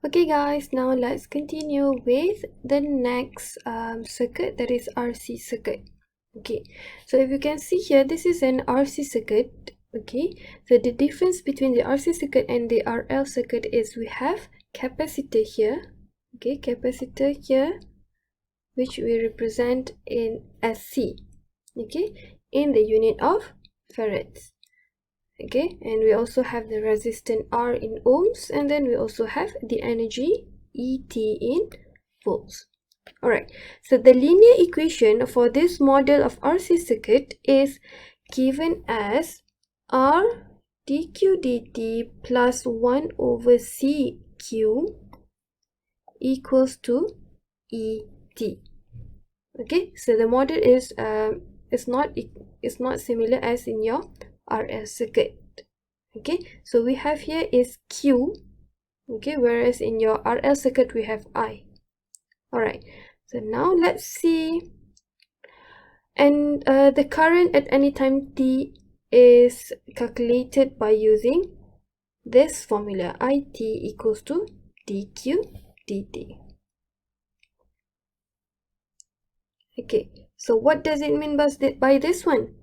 Okay guys, now let's continue with the next circuit, that is RC circuit. Okay, so if you can see here, this is an RC circuit. Okay, so the difference between the RC circuit and the RL circuit is we have capacitor here. Okay, capacitor here, which we represent in as C. Okay, in the unit of farads. Okay, and we also have the resistance R in ohms, and then we also have the energy ET in volts. Alright, so the linear equation for this model of RC circuit is given as R dq dt plus 1 over CQ equals to ET. Okay, so the model is not similar as in your RL circuit. Okay, so we have here is Q, okay, whereas in your RL circuit we have I. Alright, so now let's see. And the current at any time t is calculated by using this formula, IT equals to dq dt. Okay, so what does it mean by this one?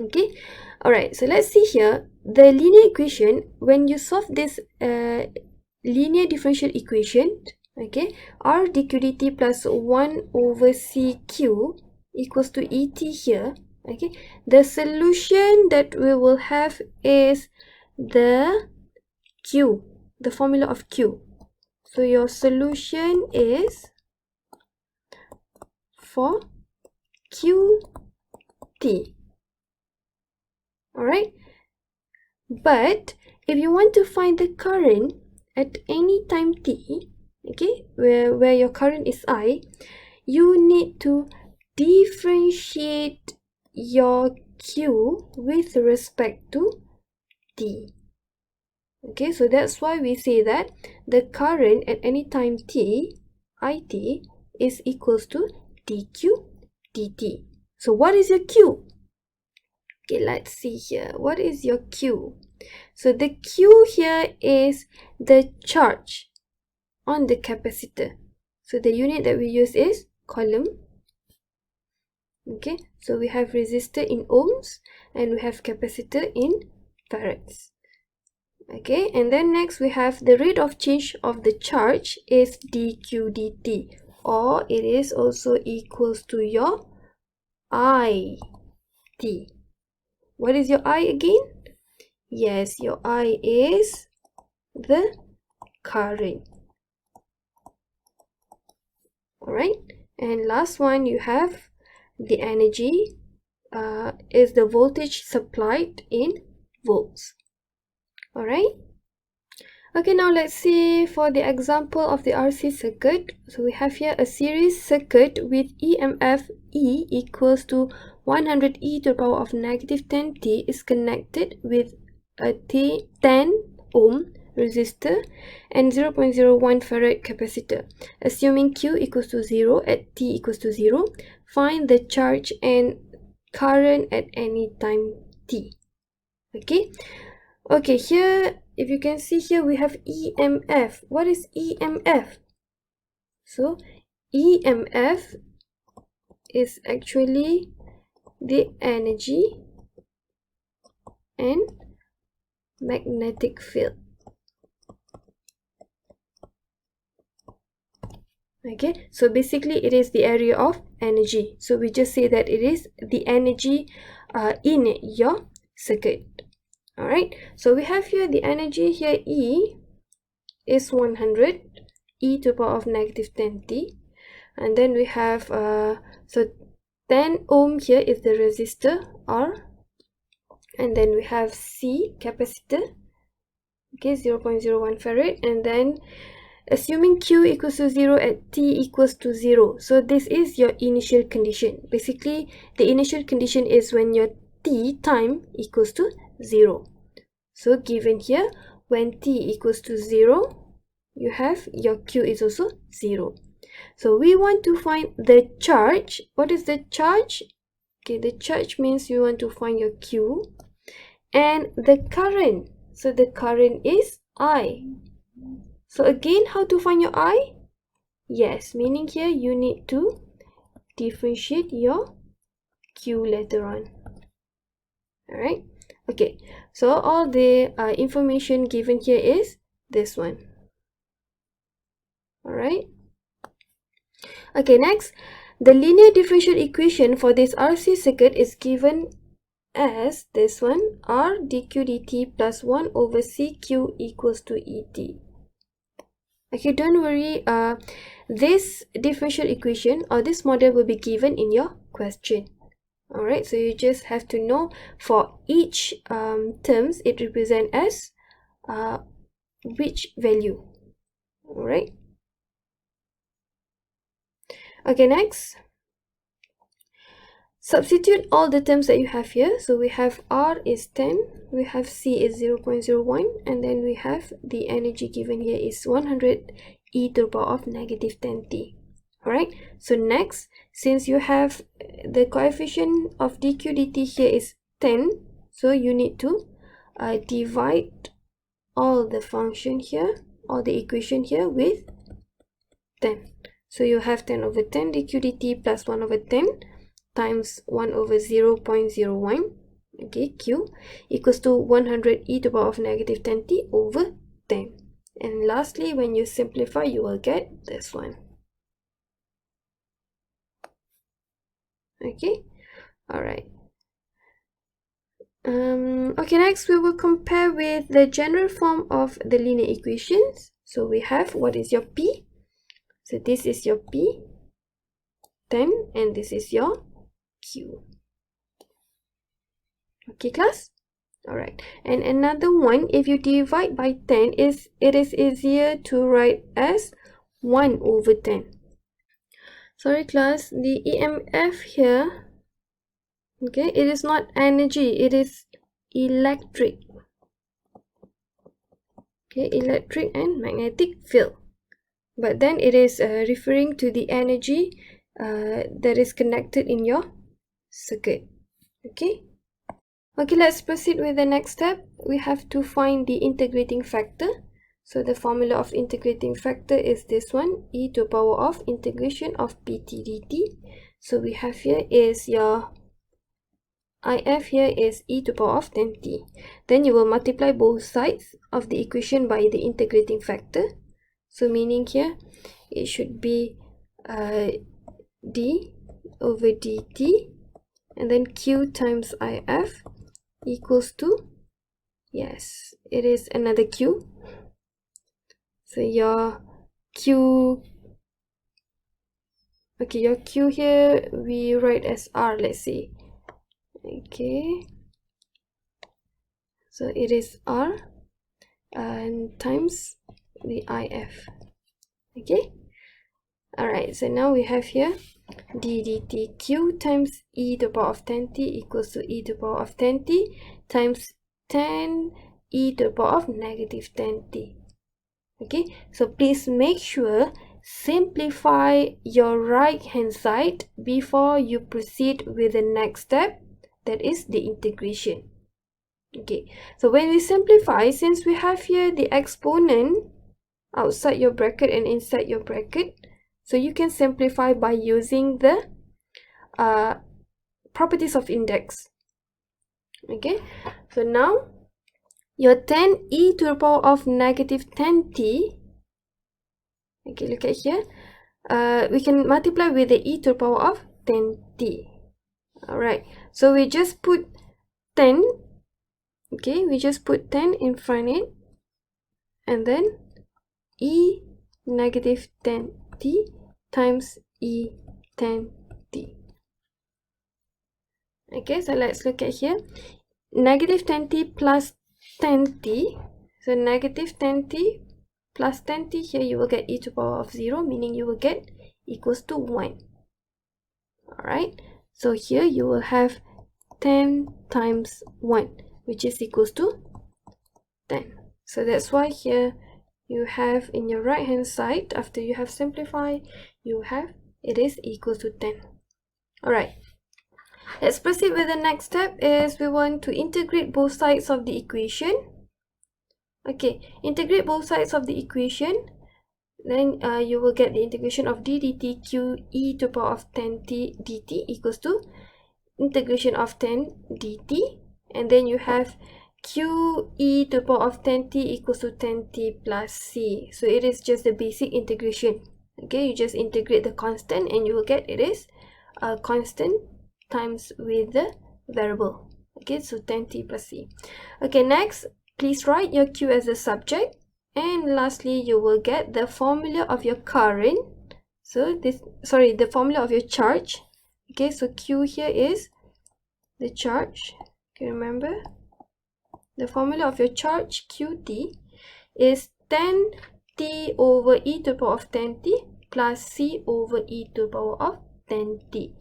Okay, alright, so let's see here the linear equation. When you solve this linear differential equation, okay, R dq dt plus 1 over CQ equals to ET here. Okay, the solution that we will have is the Q, the formula of Q. So your solution is for QT. Alright, but if you want to find the current at any time t, okay, where your current is I, you need to differentiate your Q with respect to t. Okay, so that's why we say that the current at any time t, IT, is equals to dq dt. So what is your Q? Okay, let's see here. What is your Q? So the Q here is the charge on the capacitor. So the unit that we use is coulomb. Okay, so we have resistor in ohms and we have capacitor in farads. Okay, and then next we have the rate of change of the charge is dq dt, or it is also equals to your IT. What is your I again? Yes, your I is the current. Alright, and last one you have the energy is the voltage supplied in volts. Alright, okay, now let's see for the example of the RC circuit. So we have here a series circuit with EMF E equals to 100 e to the power of negative 10t is connected with a 10 ohm resistor and 0.01 farad capacitor. Assuming Q equals to 0 at t equals to 0, find the charge and current at any time t. Okay, here if you can see here we have EMF. What is EMF? So EMF is actually the energy and magnetic field. Okay, so basically it is the area of energy. So we just say that it is the energy in your circuit. Alright, so we have here the energy here, E is 100 e to the power of negative 10t, and then we have so 10 ohm here is the resistor R, and then we have C, capacitor, okay, 0.01 farad, and then assuming Q equals to 0 at t equals to 0. So this is your initial condition. Basically the initial condition is when your t time equals to 0. So given here, when t equals to 0, you have your Q is also 0. So we want to find the charge. What is the charge? Okay, the charge means you want to find your Q. And the current. So the current is I. So again, how to find your I? Yes, meaning here you need to differentiate your Q later on. Alright, okay, so all the information given here is this one. Alright, okay, next, the linear differential equation for this RC circuit is given as this one, R dq dt plus 1 over CQ equals to ET. Okay, don't worry, this differential equation or this model will be given in your question. Alright, so you just have to know for each terms it represents as which value. Alright, okay, next, substitute all the terms that you have here. So we have R is 10, we have C is 0.01, and then we have the energy given here is 100 e to the power of negative 10t. Alright, so next, since you have the coefficient of dq dt here is 10, so you need to divide all the function here, or the equation here with 10. So you have 10 over 10 dq dt plus 1 over 10 times 1 over 0.01, okay, q equals to 100 e to the power of negative 10t over 10. And lastly, when you simplify, you will get this one. Okay, all right. Okay, next we will compare with the general form of the linear equations. So we have, what is your P? So this is your P, 10, and this is your Q. Okay, class? Alright, and another one, if you divide by 10, it is easier to write as 1 over 10. Sorry class, the EMF here, okay, it is not energy, it is electric. Okay, electric and magnetic field. But then it is referring to the energy that is connected in your circuit. Okay. Okay, let's proceed with the next step. We have to find the integrating factor. So the formula of integrating factor is this one, e to the power of integration of pt dt. So we have here is your IF here is e to the power of 10t. Then you will multiply both sides of the equation by the integrating factor. So meaning here, it should be d over dt, and then q times IF equals to, yes, it is another q. So your q, okay, your q here we write as r, let's see. Okay, so it is r and times the IF. Okay, alright, so now we have here d dt q times e to the power of 10t equals to e to the power of 10t times 10 e to the power of negative 10t. Okay, so please make sure simplify your right hand side before you proceed with the next step, that is the integration. Okay, so when we simplify, since we have here the exponent outside your bracket and inside your bracket, so you can simplify by using the properties of index. Okay, so now your 10 e to the power of negative 10t, okay, look at here, we can multiply with the e to the power of 10t. Alright, so we just put 10, okay, we just put 10 in front of it, and then e negative 10t times e 10t. Okay, so let's look at here, negative 10t plus 10t, so negative 10t plus 10t, here you will get e to the power of 0, meaning you will get equals to 1. Alright, so here you will have 10 times 1, which is equals to 10. So that's why here you have in your right hand side, after you have simplified, you have it is equal to 10. Alright, let's proceed with the next step. Is we want to integrate both sides of the equation. Okay, integrate both sides of the equation. Then you will get the integration of d dt q e to the power of 10t dt equals to integration of 10 dt, and then you have q e to the power of 10t equals to 10t plus c. So it is just the basic integration. Okay, you just integrate the constant and you will get it is a constant times with the variable. Okay, so 10t plus c. Okay, next, please write your q as the subject, and lastly you will get the formula of your current. So the formula of your charge. Okay, so q here is the charge. Okay, remember the formula of your charge qt is 10t over e to the power of 10t plus c over e to the power of 10t.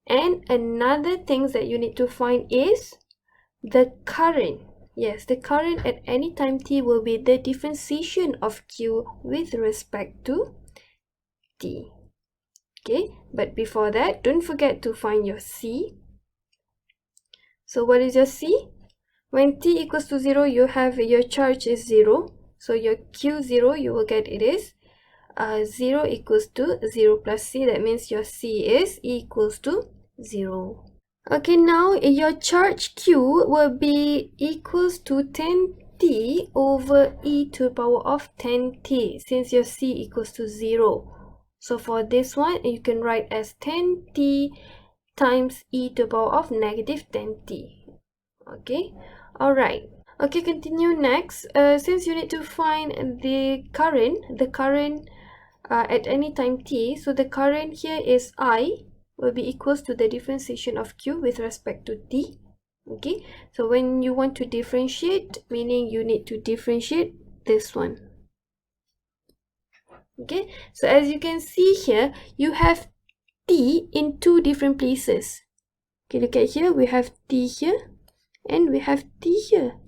And another thing that you need to find is the current. Yes, the current at any time t will be the differentiation of q with respect to t. Okay, but before that, don't forget to find your c. So what is your c? When t equals to 0, you have your charge is 0. So your q0, you will get it is 0 equals to 0 plus c. That means your c is equals to 0. Okay, now your charge q will be equals to 10t over e to the power of 10t, since your c equals to 0. So for this one, you can write as 10t times e to the power of negative 10t. Okay, alright. Okay, continue next. Since you need to find the current at any time t, so the current here is I will be equals to the differentiation of q with respect to t. Okay, so when you want to differentiate, meaning you need to differentiate this one. Okay, so as you can see here, you have t in two different places. Okay, look at here, we have t here and we have t here,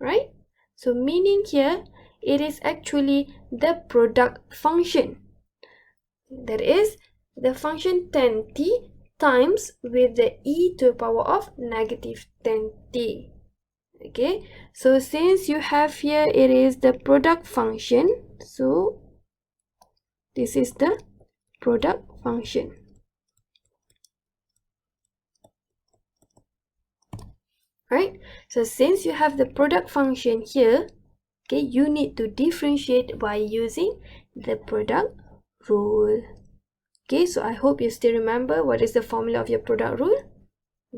right? So meaning here, it is actually the product function. That is the function 10t times with the e to the power of negative 10t. Okay, so since you have here, it is the product function, so this is the product function. Right, so since you have the product function here, okay, you need to differentiate by using the product rule. Okay, so I hope you still remember what is the formula of your product rule.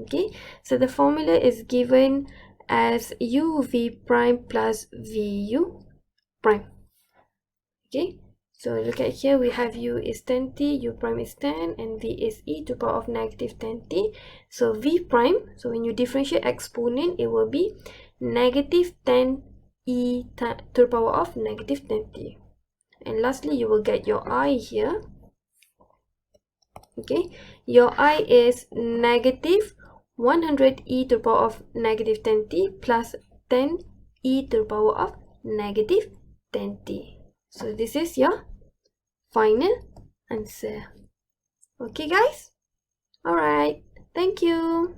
Okay, so the formula is given as uv prime plus vu prime. Okay, so look at here, we have u is 10t, u prime is 10, and v is e to the power of negative 10t. So v prime, so when you differentiate exponent, it will be negative 10 e to the power of negative 10t. And lastly, you will get your I here. Okay, your I is negative 100 e to the power of negative 10t plus 10 e to the power of negative 10t. So this is your final answer. Okay guys, all right, thank you.